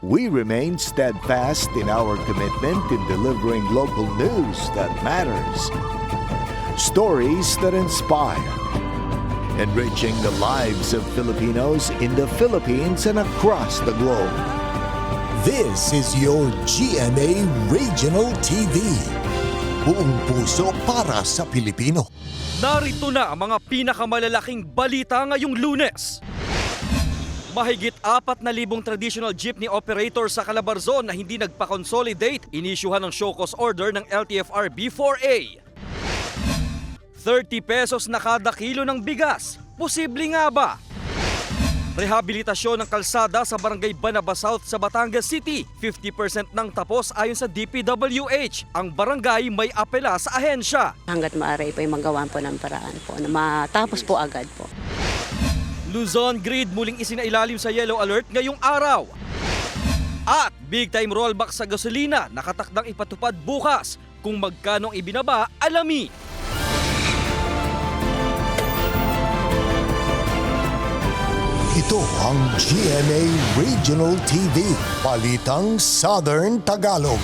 we remain steadfast in our commitment in delivering local news that matters. Stories that inspire. Enriching the lives of Filipinos in the Philippines and across the globe. This is your GMA Regional TV. Buong puso para sa Pilipino. Narito na ang mga pinakamalalaking balita ngayong Lunes. Mahigit 4,000 traditional jeepney operator sa Calabarzon na hindi nagpa-consolidate, inisyuhan ng show cause order ng LTFRB 4A. 30 pesos na kada kilo ng bigas. Posible nga ba? Rehabilitasyon ng kalsada sa Barangay Banaba South sa Batangas City. 50% ng tapos ayon sa DPWH. Ang barangay may apela sa ahensya. Hanggat maaari po ay magawa po ng paraan po na matapos po agad po. Luzon Grid muling isinailalim sa yellow alert ngayong araw. At big time rollback sa gasolina nakatakdang ipatupad bukas. Kung magkanong ibinaba, alami. Ito ang GMA Regional TV, Balitang Southern Tagalog.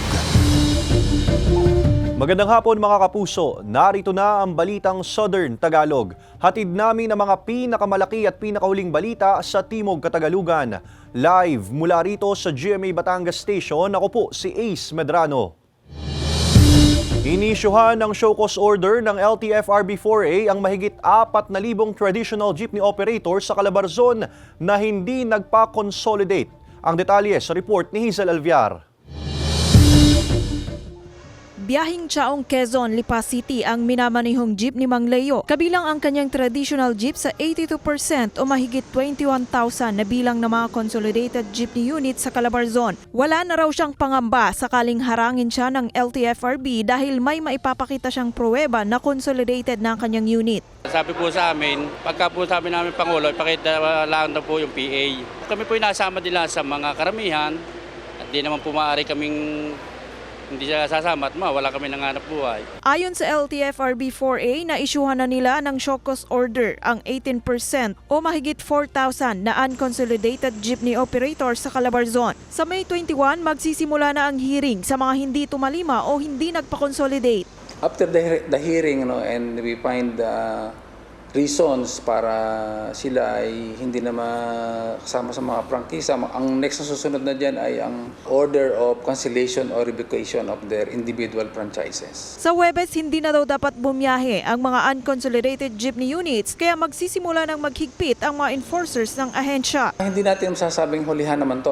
Magandang hapon mga kapuso, narito na ang Balitang Southern Tagalog. Hatid namin ang mga pinakamalaki at pinakahuling balita sa Timog Katagalugan. Live mula rito sa GMA Batangas Station, ako po si Ace Medrano. Inisyuhan ng show cause order ng LTFRB 4A ang mahigit 4,000 traditional jeepney operators sa Calabarzon na hindi nagpa-consolidate. Ang detalye sa report ni Hazel Alviar. Biyahing Chaong Quezon, Lipa City ang minamanihong jeep ni Mang Leo. Kabilang ang kanyang traditional jeep sa 82% o mahigit 21,000 na bilang ng mga consolidated jeepney unit sa Calabarzon. Wala na raw siyang pangamba sakaling harangin siya ng LTFRB dahil may maipapakita siyang pruweba na consolidated na ang kanyang unit. Sabi po sa amin, pagka po sabi namin Pangulo, ipakita lang na po yung PA. Kami po inasama nila sa mga karamihan at di naman po maaari kaming hindi siya sasama at wala kami nanganap buhay. Ayon sa LTFRB 4A, naisyuhan na nila ng show cause order ang 18% o mahigit 4,000 na unconsolidated jeepney operators sa Calabarzon. Sa May 21, magsisimula na ang hearing sa mga hindi tumalima o hindi nagpa-consolidate. After the hearing and we find reasons para sila ay hindi na makasama sa mga prangkisa, ang next na susunod na dyan ay ang order of cancellation or revocation of their individual franchises. Sa Huwebes, hindi na daw dapat bumiyahe ang mga unconsolidated jeepney units kaya magsisimula ng maghigpit ang mga enforcers ng ahensya. Hindi natin masasabing hulihan naman to.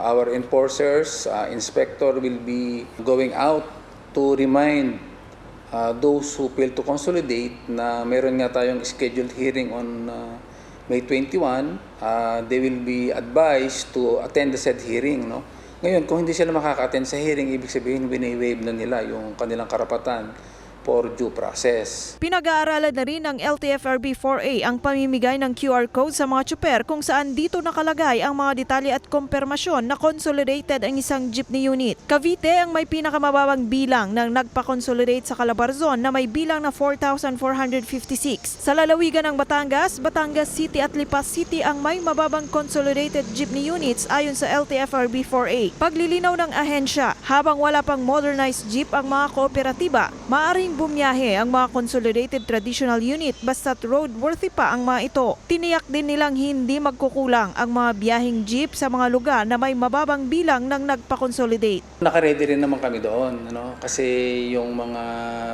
Our enforcers, inspector will be going out to remind those who fail to consolidate na meron nga tayong scheduled hearing on May 21, they will be advised to attend the said hearing. Ngayon, kung hindi sila makaka-attend sa hearing, ibig sabihin wini-waive na nila yung kanilang karapatan for due process. Pinag-aaralan na rin ng LTFRB 4A ang pamimigay ng QR code sa mga tsuper kung saan dito nakalagay ang mga detalye at kumpirmasyon na consolidated ang isang jeepney unit. Cavite ang may pinakamababang bilang ng nagpa-consolidate sa Calabarzon na may bilang na 4,456. Sa lalawigan ng Batangas, Batangas City at Lipa City ang may mababang consolidated jeepney units ayon sa LTFRB 4A. Paglilinaw ng ahensya, habang wala pang modernized jeep ang mga kooperatiba, maaring bumiyahe ang mga consolidated traditional unit basta't roadworthy pa ang mga ito. Tiniyak din nilang hindi magkukulang ang mga biyaheng jeep sa mga lugar na may mababang bilang ng nagpa-consolidate. Naka-ready rin naman kami doon, kasi yung mga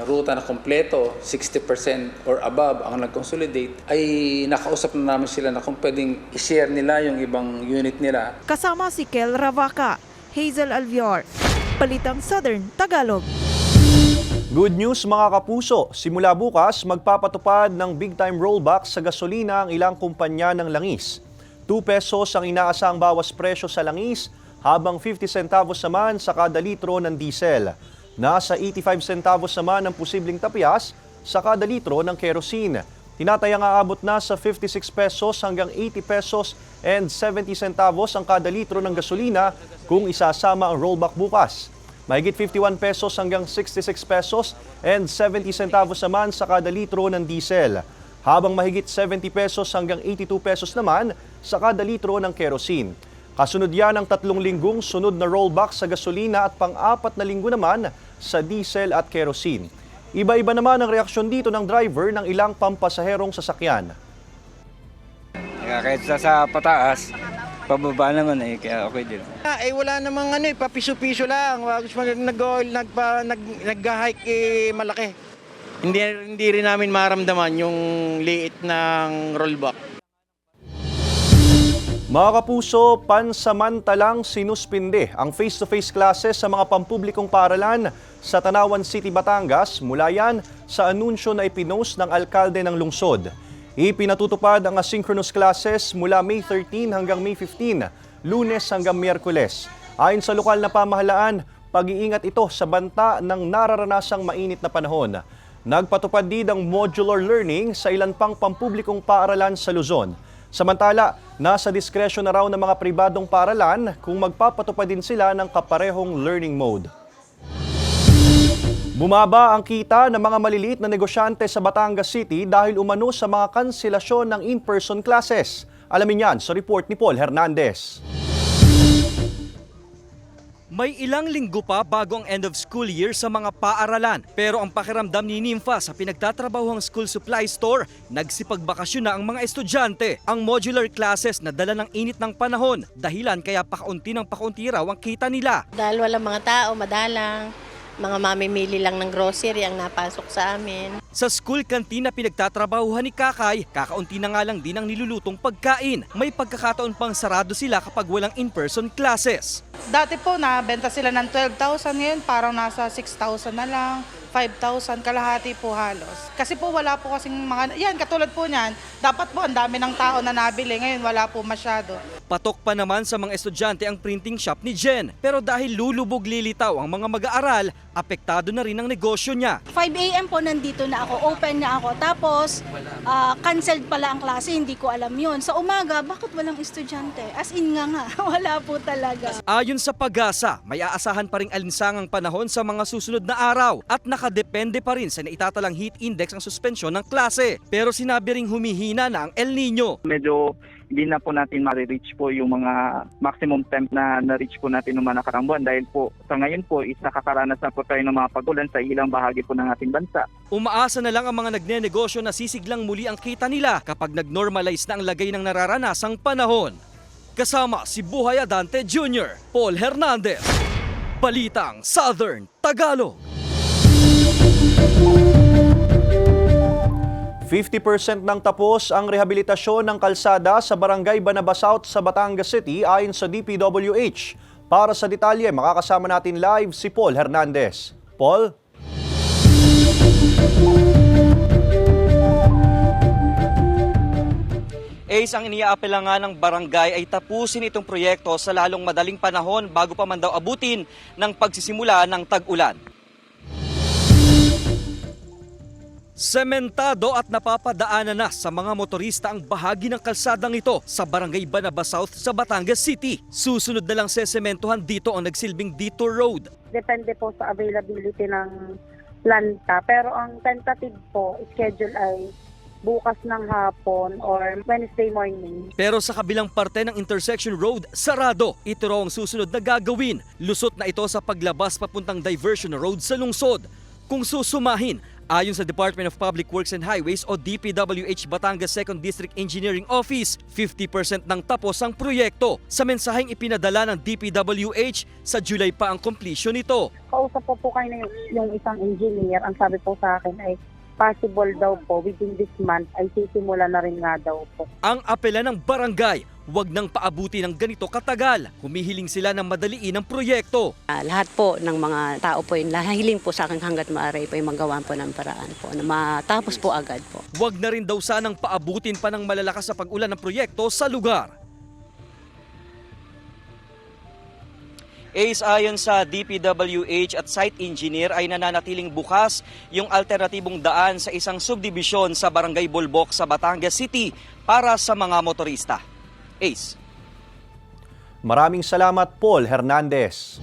ruta na kompleto, 60% or above ang nag-consolidate, ay nakausap na namin sila na kung pwedeng i-share nila yung ibang unit nila. Kasama si Kel Ravaca, Hazel Alviar, Balitang Southern Tagalog. Good news mga kapuso, simula bukas magpapatupad ng big time rollback sa gasolina ang ilang kumpanya ng langis. 2 pesos ang inaasang bawas presyo sa langis habang 50 centavos naman sa kada litro ng diesel. Nasa 85 centavos naman ang posibleng tapyas sa kada litro ng kerosene. Tinatayang aabot na sa 56 pesos hanggang 80 pesos and 70 centavos ang kada litro ng gasolina kung isasama ang rollback bukas. Mahigit 51 pesos hanggang 66 pesos and 70 centavos naman sa kada litro ng diesel. Habang mahigit 70 pesos hanggang 82 pesos naman sa kada litro ng kerosene. Kasunod yan ng 3 linggong sunod na rollback sa gasolina at pang-4 na linggo naman sa diesel at kerosene. Iba-iba naman ang reaksyon dito ng driver ng ilang pampasaherong sasakyan. Kahit sa pataas, pababa naman kaya okay din. Wala namang papiso-piso lang. Nag-hike malaki. Hindi rin namin maramdaman yung liit ng rollback. Mga kapuso, pansamantalang sinuspinde ang face-to-face classes sa mga pampublikong paaralan sa Tanawan City, Batangas mula yan sa anunsyo na ipinost ng alkalde ng lungsod. Ipinatutupad ang asynchronous classes mula May 13 hanggang May 15, Lunes hanggang Miyerkules. Ayon sa lokal na pamahalaan, pag-iingat ito sa banta ng nararanasang mainit na panahon. Nagpatupad din ang modular learning sa ilan pang pampublikong paaralan sa Luzon. Samantala, nasa diskresyon na raw ng mga pribadong paaralan kung magpapatupad din sila ng kaparehong learning mode. Bumaba ang kita ng mga maliliit na negosyante sa Batangas City dahil umano sa mga kanselasyon ng in-person classes. Alamin yan sa report ni Paul Hernandez. May ilang linggo pa bago ang end of school year sa mga paaralan. Pero ang pakiramdam ni Nympha sa pinagtatrabahong school supply store, nagsipagbakasyon na ang mga estudyante. Ang modular classes na dala ng init ng panahon, dahilan kaya pakaunti ng pakaunti raw ang kita nila. Dahil walang mga tao, madalang. Mga mamimili lang ng grocery ang napasok sa amin. Sa school canteen na pinagtatrabahuhan ni Kakay, kakaunti na nga lang din ang nilulutong pagkain. May pagkakataon pang sarado sila kapag walang in-person classes. Dati po nabenta sila ng 12,000, ngayon parang nasa 6,000 na lang. 5,000 kalahati po halos. Kasi po wala po kasing mga, yan katulad po niyan, dapat po ang dami ng tao na nabili, ngayon wala po masyado. Patok pa naman sa mga estudyante ang printing shop ni Jen. Pero dahil lulubog lilitaw ang mga mag-aaral, apektado na rin ang negosyo niya. 5 a.m. po nandito na ako, open na ako. Tapos, canceled pala ang klase, hindi ko alam yun. Sa umaga, bakit walang estudyante? As in nga, wala po talaga. Ayon sa Pag-asa, may aasahan pa ring alinsangang panahon sa mga susunod na araw at nakadepende pa rin sa naitatalang heat index ang suspensyon ng klase. Pero sinabi ring humihina na ang El Nino. Medyo hindi na po natin ma-reach po yung mga maximum temp na na-reach po natin noong mga nakarang buwan dahil po sa ngayon po is nakakaranas na po tayo ng mga pag-ulan sa ilang bahagi po ng ating bansa. Umaasa na lang ang mga nagnenegosyo na sisiglang muli ang kita nila kapag nag-normalize na ang lagay ng nararanasang panahon. Kasama si Buhay Adante Jr., Paul Hernandez, Balitang Southern Tagalog. 50% ng tapos ang rehabilitasyon ng kalsada sa Barangay Banaba South sa Batangas City ayon sa DPWH. Para sa detalye, makakasama natin live si Paul Hernandez. Paul? Ace, ang iniaapela nga ng barangay ay tapusin itong proyekto sa lalong madaling panahon bago pa man daw abutin ng pagsisimula ng tag-ulan. Sementado at napapadaanan na sa mga motorista ang bahagi ng kalsadang ito sa Barangay Banaba South sa Batangas City. Susunod na lang sesementohan dito ang nagsilbing detour road. Depende po sa availability ng planta. Pero ang tentative po, schedule ay bukas ng hapon or Wednesday morning. Pero sa kabilang parte ng intersection road, sarado. Ito raw ang susunod na gagawin. Lusot na ito sa paglabas papuntang diversion road sa lungsod. Kung susumahin, ayon sa Department of Public Works and Highways o DPWH Batangas 2nd District Engineering Office, 50% ng tapos ang proyekto. Sa mensaheng ipinadala ng DPWH, sa July pa ang completion nito. Kausap po kayo na yung isang engineer. Ang sabi po sa akin ay possible daw po within this month ay sisimula na rin nga daw po. Ang apela ng barangay, huwag nang paabuti ng ganito katagal. Humihiling sila ng madaliin ang proyekto. Lahat po ng mga tao po yun, nahihiling po sa akin hanggat maaari po yung magawa po ng paraan po na matapos po agad po. Huwag na rin daw sanang paabutin pa ng malalakas sa pag-ulan ng proyekto sa lugar. Ace, ayon sa DPWH at site engineer ay nananatiling bukas yung alternatibong daan sa isang subdivision sa Barangay Bolbok sa Batangas City para sa mga motorista. Ace. Maraming salamat, Paul Hernandez.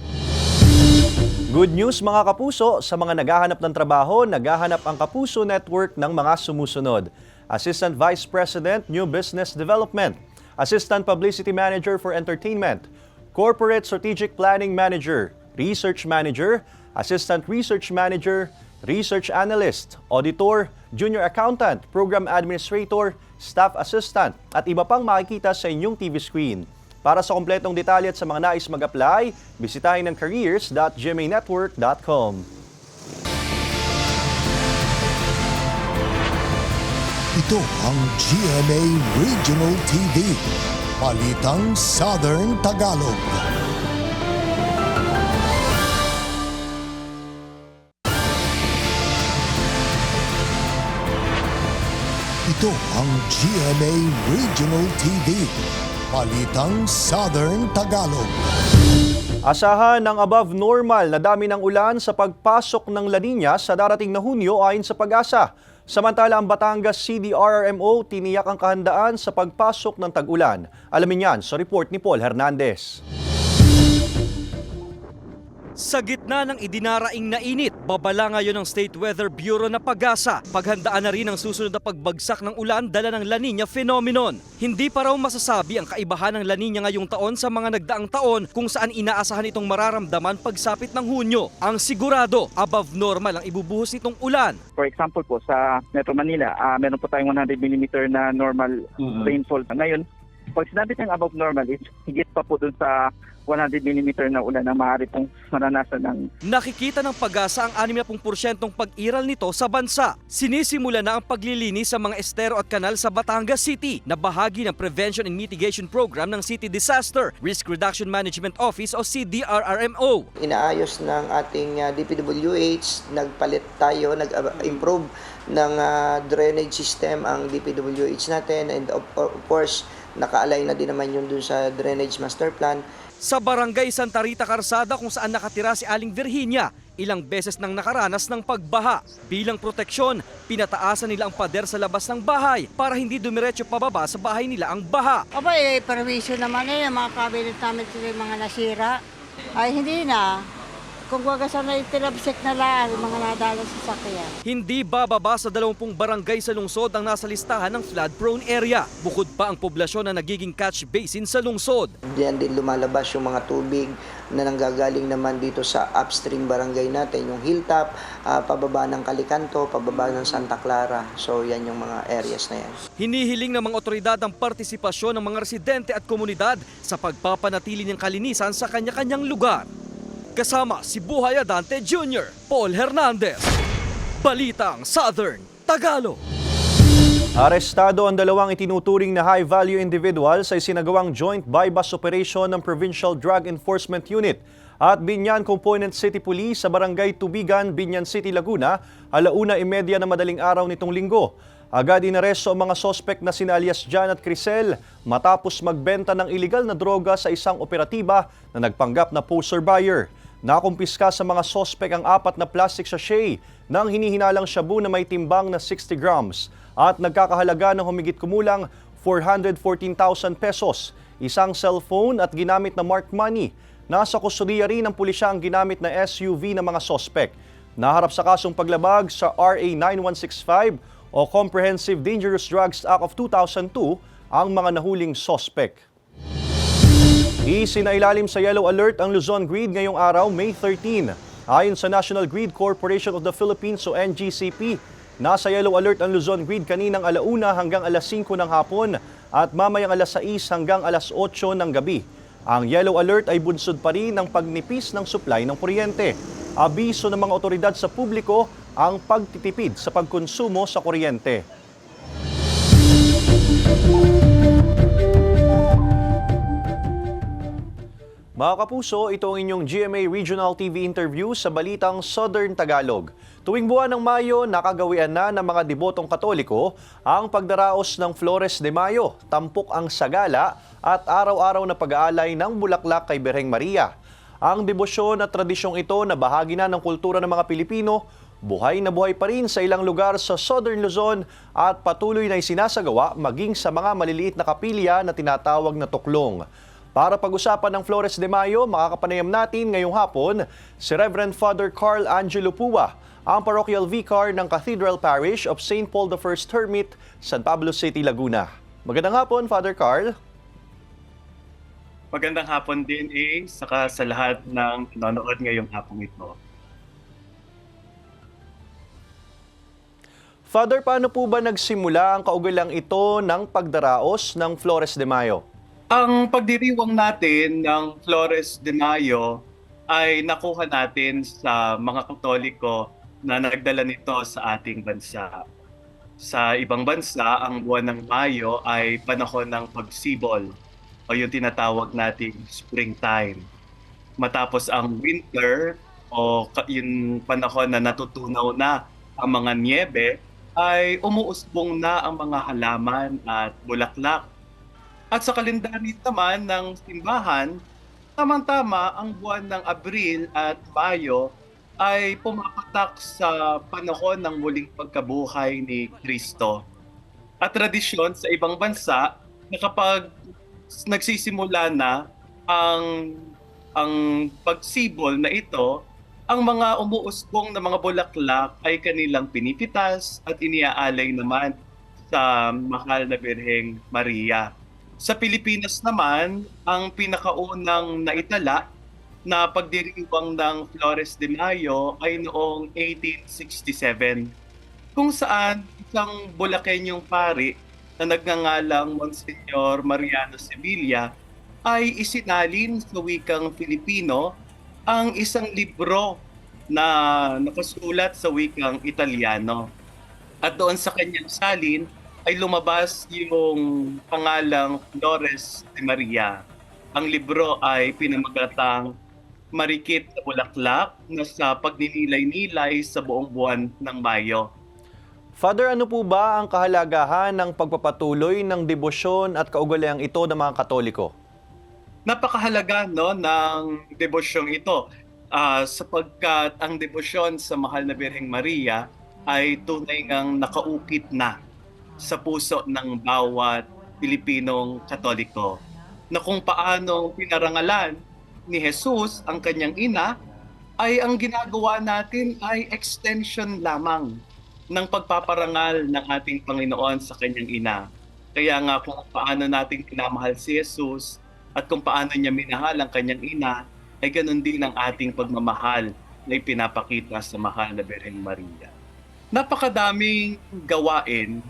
Good news mga kapuso, sa mga naghahanap ng trabaho, naghahanap ang Kapuso Network ng mga sumusunod. Assistant Vice President, New Business Development, Assistant Publicity Manager for Entertainment, Corporate Strategic Planning Manager, Research Manager, Assistant Research Manager, Research Analyst, Auditor, Junior Accountant, Program Administrator, Staff Assistant at iba pang makikita sa inyong TV screen. Para sa kompletong detalye at sa mga nais mag-apply, bisitahin ang careers.gmanetwork.com. Ito ang GMA Regional TV, Balitang Southern Tagalog. Ito ang GMA Regional TV, Balitang Southern Tagalog. Asahan ng above normal na dami ng ulan sa pagpasok ng La Nina sa darating na Hunyo ayon sa Pag-asa. Samantala ang Batangas CDRRMO tiniyak ang kahandaan sa pagpasok ng tag-ulan. Alamin yan sa report ni Paul Hernandez. Sa gitna ng idinaraing na init, babala ngayon ng State Weather Bureau na Pag-asa. Paghandaan na rin ang susunod na pagbagsak ng ulan dala ng La Nina phenomenon. Hindi pa raw masasabi ang kaibahan ng La Nina ngayong taon sa mga nagdaang taon kung saan inaasahan itong mararamdaman pagsapit ng Hunyo. Ang sigurado, above normal ang ibubuhos nitong ulan. For example po, sa Metro Manila, meron po tayong 100 mm na normal rainfall. Ngayon, pag sinabi tayong above normal, higit pa po dun sa 100 mm na ulan na maaari pong maranasan ng... Nakikita ng Pag-asa ang 60% pag-iral nito sa bansa. Sinisimula na ang paglilinis sa mga estero at kanal sa Batangas City na bahagi ng Prevention and Mitigation Program ng City Disaster Risk Reduction Management Office o CDRRMO. Inaayos ng ating DPWH, nagpalit tayo, nag-improve ng drainage system ang DPWH natin, and of course, naka-align na din naman yun dun sa Drainage Master Plan. Sa Barangay Santa Rita Carsada kung saan nakatira si Aling Virginia, ilang beses nang nakaranas ng pagbaha. Bilang proteksyon, pinataasan nila ang pader sa labas ng bahay para hindi dumiretso pababa sa bahay nila ang baha. Aba, perwisyo naman mga cabinet namin sila mga nasira. Ay, hindi na. Kung wagasan na itilabsik na lang, mga nadala sa sakyan. Hindi bababa sa 20 barangay sa lungsod ang nasa listahan ng flood-prone area. Bukod pa ang poblasyon na nagiging catch basin sa lungsod. Diyan din lumalabas yung mga tubig na nanggagaling naman dito sa upstream barangay natin, yung Hilltop, pababa ng Calicanto, pababa ng Santa Clara. So yan yung mga areas na yan. Hinihiling ng mga otoridad ang partisipasyon ng mga residente at komunidad sa pagpapanatili ng kalinisan sa kanya-kanyang lugar. Kasama si Buhay Adante Jr., Paul Hernandez, Balitang Southern Tagalog. Arestado ang dalawang itinuturing na high-value individual sa isinagawang joint buy-bust operation ng Provincial Drug Enforcement Unit at Binyan Component City Police sa Barangay Tubigan, Binyan City, Laguna, 1:30 na madaling araw nitong linggo. Agad inaresto ang mga sospek na sina alias Jan at Crisel matapos magbenta ng iligal na droga sa isang operatiba na nagpanggap na poster buyer. Nakumpiska sa mga sospek ang 4 na plastic sachet ng hinihinalang shabu na may timbang na 60 grams at nagkakahalaga ng humigit kumulang 414,000 pesos, isang cellphone at ginamit na marked money. Nasa kustudiya rin ng pulisya ang ginamit na SUV ng mga sospek. Naharap sa kasong paglabag sa RA 9165 o Comprehensive Dangerous Drugs Act of 2002 ang mga nahuling sospek. Isinailalim sa yellow alert ang Luzon Grid ngayong araw, May 13. Ayon sa National Grid Corporation of the Philippines o NGCP, nasa yellow alert ang Luzon Grid kaninang 1:00 hanggang 5:00 ng hapon at mamayang 6:00 hanggang 8:00 ng gabi. Ang yellow alert ay bunsod pa rin ng pagnipis ng supply ng kuryente. Abiso ng mga otoridad sa publiko ang pagtitipid sa pagkonsumo sa kuryente. Mga kapuso, ito ang inyong GMA Regional TV interview sa Balitang Southern Tagalog. Tuwing buwan ng Mayo, nakagawian na ng mga debotong Katoliko ang pagdaraos ng Flores de Mayo, tampok ang sagala at araw-araw na pag-aalay ng bulaklak kay Birheng Maria. Ang debosyon at tradisyong ito na bahagi na ng kultura ng mga Pilipino, buhay na buhay pa rin sa ilang lugar sa Southern Luzon at patuloy na isinasagawa maging sa mga maliliit na kapilya na tinatawag na tuklong. Para pag-usapan ng Flores de Mayo, makakapanayam natin ngayong hapon si Reverend Father Carl Angelo Pua, ang Parochial Vicar ng Cathedral Parish of St. Paul I Hermit, San Pablo City, Laguna. Magandang hapon, Father Carl. Magandang hapon din saka sa lahat ng nanonood ngayong hapong ito. Father, paano po ba nagsimula ang kaugalang ito ng pagdaraos ng Flores de Mayo? Ang pagdiriwang natin ng Flores de Mayo ay nakuha natin sa mga Katoliko na nagdala nito sa ating bansa. Sa ibang bansa, ang buwan ng Mayo ay panahon ng pagsibol o yung tinatawag nating springtime. Matapos ang winter o yung panahon na natutunaw na ang mga niebe, ay umuusbong na ang mga halaman at bulaklak. At sa kalendaryo naman ng simbahan, tamang-tama ang buwan ng Abril at Mayo ay pumapatak sa panahon ng muling pagkabuhay ni Kristo. At tradisyon sa ibang bansa na kapag nagsisimula na ang pagsibol na ito, ang mga umuusbong na mga bulaklak ay kanilang pinipitas at iniaalay naman sa mahal na Birheng Maria. Sa Pilipinas naman, ang pinakaunang naitala na pagdiriwang ng Flores de Mayo ay noong 1867, kung saan isang Bulakenyong pari na nagngangalang Monsignor Mariano Sevilla ay isinalin sa wikang Filipino ang isang libro na nakasulat sa wikang Italiano. At doon sa kanyang salin ay lumabas yung pangalang Flores de Maria. Ang libro ay pinamagatang Marikit na Bulaklak na sa pagninilay-nilay sa buong buwan ng Mayo. Father, ano po ba ang kahalagahan ng pagpapatuloy ng debosyon at kaugaliang ito ng mga Katoliko? Napakahalaga ng debosyong ito sapagkat ang debosyon sa mahal na Birheng Maria ay tunay ngang nakaukit na sa puso ng bawat Pilipinong Katoliko, na kung paano pinarangalan ni Jesus ang kanyang ina ay ang ginagawa natin ay extension lamang ng pagpaparangal ng ating Panginoon sa kanyang ina. Kaya nga kung paano natin pinamahal si Jesus at kung paano niya minahal ang kanyang ina, ay ganun din ang ating pagmamahal na ipinapakita sa mahal na Birheng Maria. Napakadaming gawain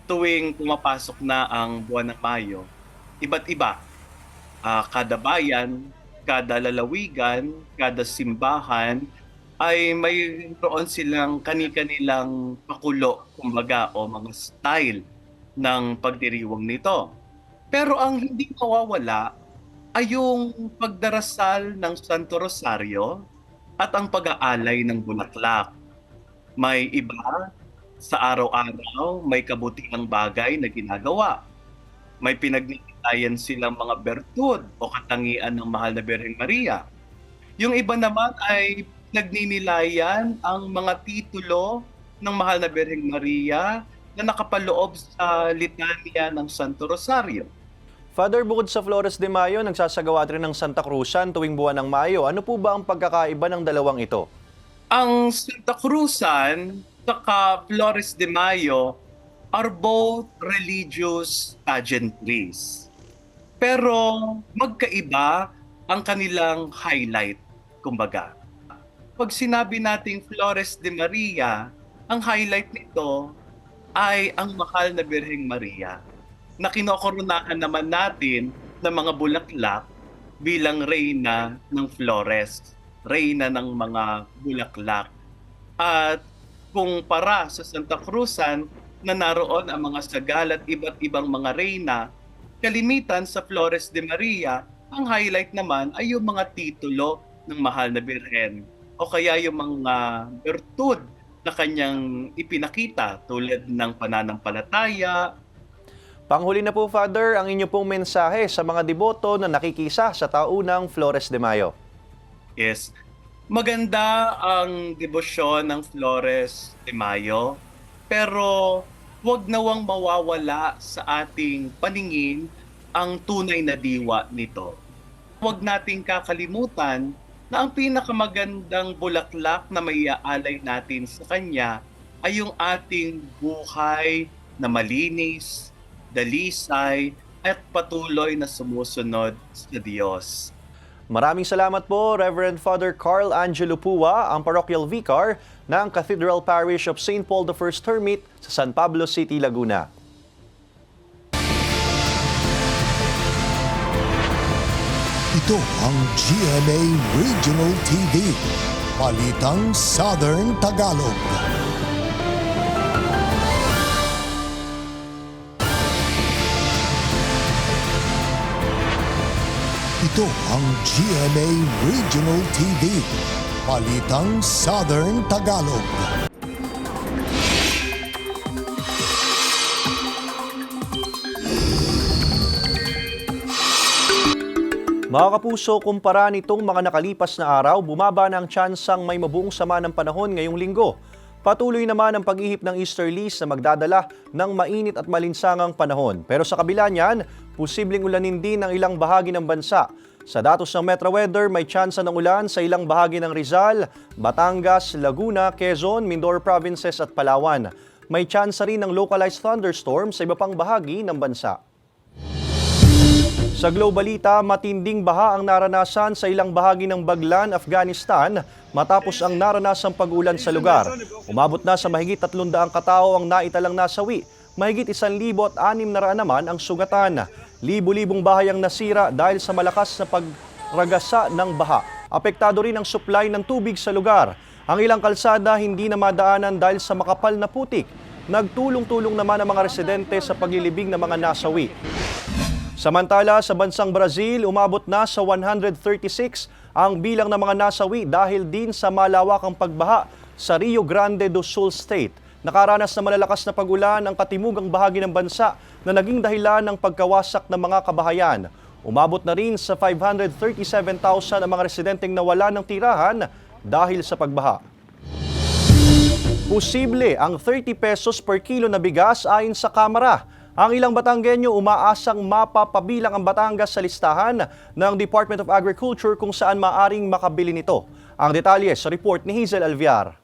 tuwing pumapasok na ang buwan ng Mayo. Iba't iba. Kada bayan, kada lalawigan, kada simbahan, ay mayroon silang kani-kanilang pakulo, kumbaga, o mga style ng pagdiriwang nito. Pero ang hindi mawawala ay yung pagdarasal ng Santo Rosario at ang pag-aalay ng bulaklak. May iba sa araw-araw, may kabutihang bagay na ginagawa. May pinagninilayan silang mga bertud o katangian ng mahal na Birheng Maria. Yung iba naman ay nagninilayan ang mga titulo ng mahal na Birheng Maria na nakapaloob sa litanya ng Santo Rosario. Father, bukod sa Flores de Mayo, nagsasagawa rin ng Santa Cruzan tuwing buwan ng Mayo. Ano po ba ang pagkakaiba ng dalawang ito? Ang Santa Cruzan at Flores de Mayo are both religious pageantries. Pero magkaiba ang kanilang highlight, kumbaga. Pag sinabi nating Flores de Maria, ang highlight nito ay ang mahal na Birheng Maria, na kinokoronahan naman natin ng mga bulaklak bilang reyna ng Flores, reyna ng mga bulaklak. At kung para sa Santa Cruzan na naroon ang mga sagal at iba't ibang mga reyna, kalimitan sa Flores de Maria, ang highlight naman ay yung mga titulo ng mahal na Birhen o kaya yung mga bertud na kanyang ipinakita tulad ng pananampalataya. Panghuli na po, Father, ang inyo pong mensahe sa mga deboto na nakikisa sa taunang Flores de Mayo. Yes. Maganda ang debosyon ng Flores de Mayo, pero huwag nawang mawawala sa ating paningin ang tunay na diwa nito. Huwag nating kakalimutan na ang pinakamagandang bulaklak na maiaalay natin sa kanya ay yung ating buhay na malinis, dalisay, at patuloy na sumusunod sa Diyos. Maraming salamat po, Reverend Father Carl Angelo Pua, ang Parochial Vicar ng Cathedral Parish of St. Paul I Hermit sa San Pablo City, Laguna. Ito ang GMA Regional TV, Balitang Southern Tagalog. Ito ang GMA Regional TV, Balitang Southern Tagalog. Mga kapuso, kumpara nitong mga nakalipas na araw, bumaba na ang tsansang may mabuong sama ng panahon ngayong linggo. Patuloy naman ang pag-ihip ng easterlies na magdadala ng mainit at malinsangang panahon. Pero sa kabila niyan, posibleng ulanin din ang ilang bahagi ng bansa. Sa datos ng Metro Weather, may tsansa ng ulan sa ilang bahagi ng Rizal, Batangas, Laguna, Quezon, Mindoro Provinces at Palawan. May tsansa rin ng localized thunderstorm sa iba pang bahagi ng bansa. Sa Globalita, matinding baha ang naranasan sa ilang bahagi ng Baglan, Afghanistan matapos ang naranasang pag-ulan sa lugar. Umabot na sa mahigit 300 katao ang naitalang nasawi. Mahigit 1,600 naman ang sugatan. Libo-libong bahay ang nasira dahil sa malakas na pagragasa ng baha. Apektado rin ang supply ng tubig sa lugar. Ang ilang kalsada hindi na madaanan dahil sa makapal na putik. Nagtulong-tulong naman ang mga residente sa paglilibing ng mga nasawi. Samantala, sa bansang Brazil, umabot na sa 136 ang bilang ng mga nasawi dahil din sa malawakang pagbaha sa Rio Grande do Sul State. Nakaranas na malalakas na pag-ulan ang katimugang bahagi ng bansa na naging dahilan ng pagkawasak ng mga kabahayan. Umabot na rin sa 537,000 ang mga residenteng nawala ng tirahan dahil sa pagbaha. Posible ang 30 pesos per kilo na bigas ayon sa Kamara. Ang ilang Batanggenyo umaasang mapapabilang ang Batangas sa listahan ng Department of Agriculture kung saan maaring makabili nito. Ang detalye sa report ni Hazel Alviar.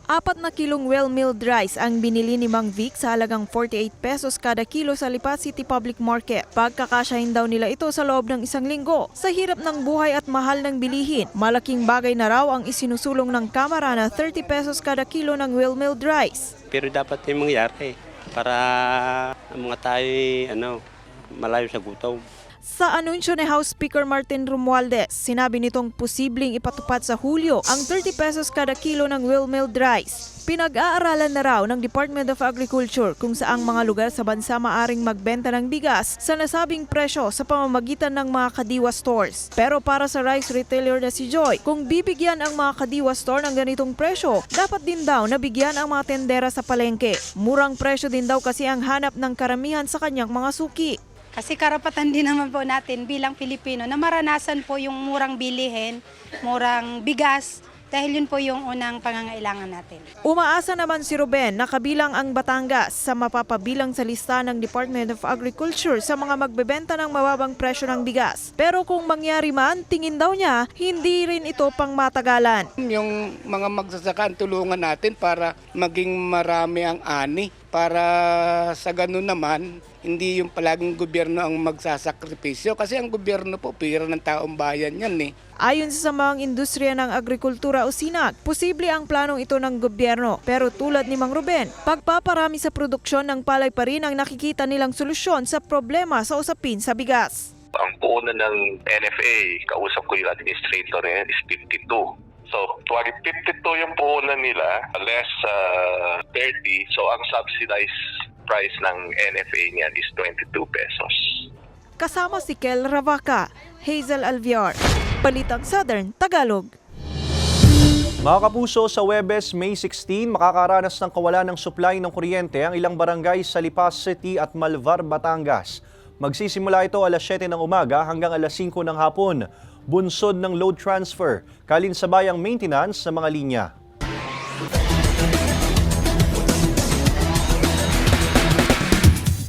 4 na kilong well-milled rice ang binili ni Mang Vic sa halagang 48 pesos kada kilo sa Lipa City Public Market. Pagkakasyahin daw nila ito sa loob ng isang linggo. Sa hirap ng buhay at mahal ng bilihin, malaking bagay na raw ang isinusulong ng Kamara na 30 pesos kada kilo ng well-milled rice. Pero dapat yung mangyari para ang mga tayo malayo sa gutom. Sa anunsyo ni House Speaker Martin Romualdez, sinabi nitong posibleng ipatupad sa Hulyo ang 30 pesos kada kilo ng well-milled rice. Pinag-aaralan na raw ng Department of Agriculture kung saang mga lugar sa bansa maaring magbenta ng bigas sa nasabing presyo sa pamamagitan ng mga Kadiwa stores. Pero para sa rice retailer na si Joy, kung bibigyan ang mga Kadiwa store ng ganitong presyo, dapat din daw nabigyan ang mga tendera sa palengke. Murang presyo din daw kasi ang hanap ng karamihan sa kanyang mga suki. Kasi karapatan din naman po natin bilang Pilipino na maranasan po yung murang bilihin, murang bigas, dahil yun po yung unang pangangailangan natin. Umaasa naman si Ruben na kabilang ang Batangas sa mapapabilang sa lista ng Department of Agriculture sa mga magbebenta ng mababang presyo ng bigas. Pero kung mangyari man, tingin daw niya, hindi rin ito pang matagalan. Yung mga magsasaka, tulungan natin para maging marami ang ani. Para sa ganun naman, hindi yung palaging gobyerno ang magsasakripisyo. Kasi ang gobyerno po, pira ng taong bayan yan eh. Ayon sa samahang industriya ng agrikultura o SINAG, posible ang planong ito ng gobyerno. Pero tulad ni Mang Ruben, pagpaparami sa produksyon ng palay pa rin ang nakikita nilang solusyon sa problema sa usapin sa bigas. Ang puhunan ng NFA, kausap ko yung administrator ngayon, is 52. So, 52 yung puhunan nila, less 30. So, ang subsidized price ng NFA niyan is 22 pesos. Kasama si Kel Ravaca, Hazel Alviar, Balitang Southern Tagalog. Mga kapuso, sa Huwebes, May 16, makakaranas ng kawalan ng supply ng kuryente ang ilang barangay sa Lipa City at Malvar, Batangas. Magsisimula ito alas 7 ng umaga hanggang alas 5 ng hapon. Bunsod ng load transfer, kalinsabayang maintenance sa mga linya.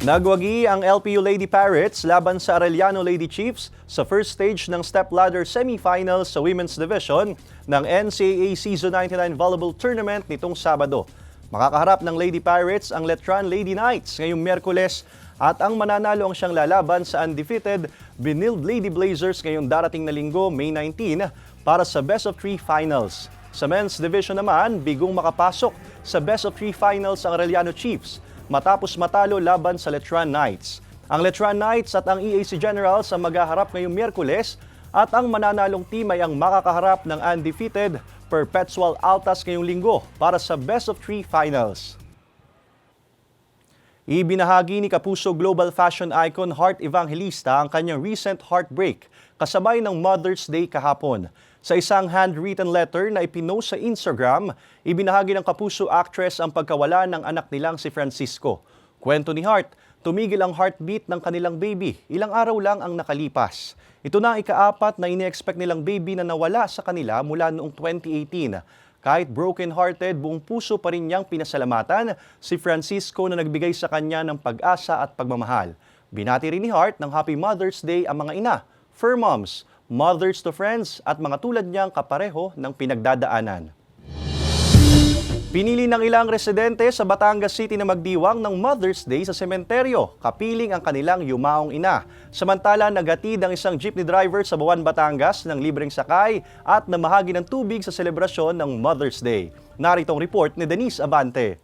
Nagwagi ang LPU Lady Pirates laban sa Arellano Lady Chiefs sa first stage ng Step Ladder Semifinals sa Women's Division ng NCAA Season 99 Volleyball Tournament nitong Sabado. Makakaharap ng Lady Pirates ang Letran Lady Knights ngayong Miyerkules at ang mananalo ang siyang lalaban sa undefeated Benilde Lady Blazers ngayong darating na linggo, May 19, para sa Best of 3 Finals. Sa men's division naman, bigong makapasok sa Best of 3 Finals ang Arellano Chiefs matapos matalo laban sa Letran Knights. Ang Letran Knights at ang EAC Generals ang maghaharap ngayong Miyerkules at ang mananalong team ay ang makakaharap ng undefeated Perpetual Altas ngayong linggo para sa Best of 3 Finals. Ibinahagi ni Kapuso Global Fashion Icon Heart Evangelista ang kanyang recent heartbreak kasabay ng Mother's Day kahapon. Sa isang handwritten letter na ipinost sa Instagram, ibinahagi ng Kapuso actress ang pagkawala ng anak nilang si Francisco. Kwento ni Heart, tumigil ang heartbeat ng kanilang baby. Ilang araw lang ang nakalipas. Ito na ang ika-4 na ini-expect nilang baby na nawala sa kanila mula noong 2018. Kahit broken-hearted, buong puso pa rin niyang pinasalamatan si Francisco na nagbigay sa kanya ng pag-asa at pagmamahal. Binati rin ni Heart ng Happy Mother's Day ang mga ina, fur moms, mothers to friends at mga tulad niyang kapareho ng pinagdadaanan. Pinili ng ilang residente sa Batangas City na magdiwang ng Mother's Day sa sementeryo, kapiling ang kanilang yumaong ina. Samantala, naghatid ang isang jeepney driver sa Buwan, Batangas ng libreng sakay at namahagi ng tubig sa selebrasyon ng Mother's Day. Narito ang report ni Denise Abante.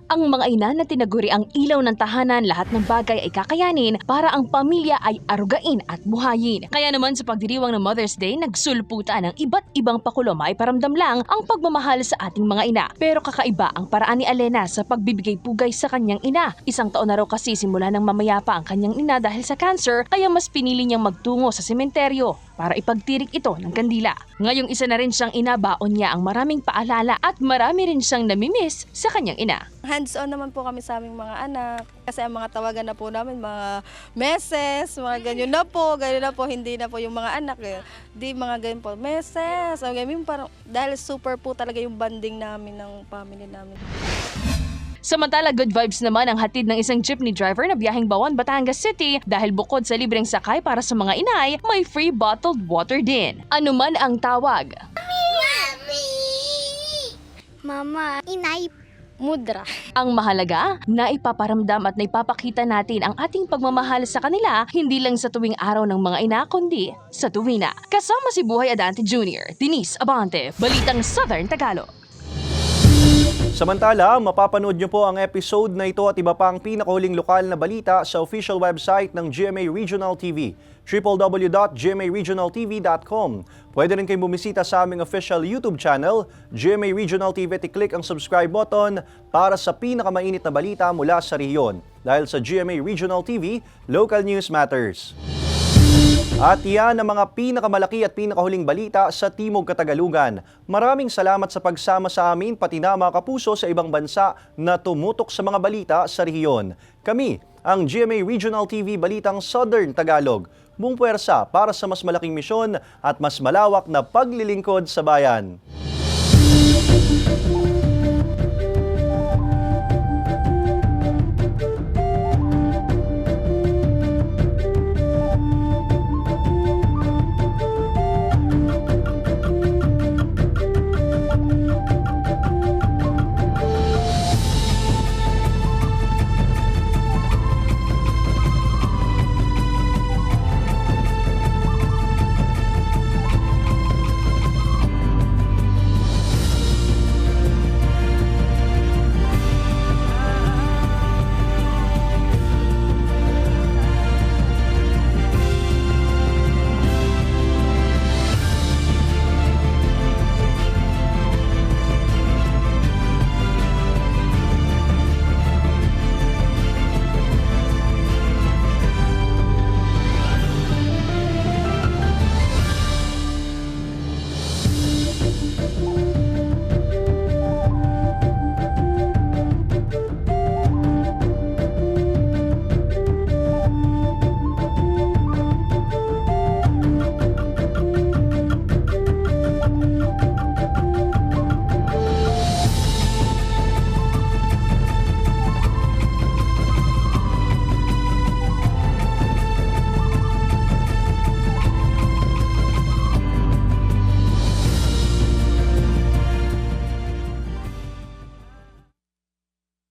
Ang mga ina na tinaguri ang ilaw ng tahanan, lahat ng bagay ay kakayanin para ang pamilya ay arugain at buhayin. Kaya naman sa pagdiriwang ng Mother's Day, nagsulputan ng iba't ibang pakulo maiparamdam lang ang pagmamahal sa ating mga ina. Pero kakaiba ang paraan ni Alena sa pagbibigay pugay sa kanyang ina. 1 taon na raw kasi simula nang mamayapa ang kanyang ina dahil sa cancer, kaya mas pinili niyang magtungo sa sementeryo para ipagtirik ito ng kandila. Ngayong isa na rin siyang ina, baon niya ang maraming paalala at marami rin siyang namimiss sa kanyang ina. Hands-on naman po kami sa aming mga anak. Kasi ang mga tawagan na po namin, mga meses, mga ganyan na po, hindi na po yung mga anak. Di mga ganyan po, meses. Parang, dahil super po talaga yung bonding namin ng family namin. Samantala, good vibes naman ang hatid ng isang jeepney driver na biyaheng Bawan, Batangas City dahil bukod sa libreng sakay para sa mga inay, may free bottled water din. Ano man ang tawag. Mama, inay, mudra. Ang mahalaga, naipaparamdam at naipapakita natin ang ating pagmamahal sa kanila hindi lang sa tuwing araw ng mga ina kundi sa tuwina. Kasama si Buhay Adante Jr., Denise Abante, Balitang Southern Tagalog. Samantala, mapapanood niyo po ang episode na ito at iba pang pinakahuling lokal na balita sa official website ng GMA Regional TV, www.gmaregionaltv.com. Pwede rin kayong bumisita sa aming official YouTube channel, GMA Regional TV, at i-click ang subscribe button para sa pinakamainit na balita mula sa rehiyon. Dahil sa GMA Regional TV, local news matters. At iyan ang mga pinakamalaki at pinakahuling balita sa Timog Katagalugan. Maraming salamat sa pagsama sa amin pati na mga kapuso sa ibang bansa na tumutok sa mga balita sa rehiyon. Kami, ang GMA Regional TV Balitang Southern Tagalog. Buong puwersa para sa mas malaking misyon at mas malawak na paglilingkod sa bayan.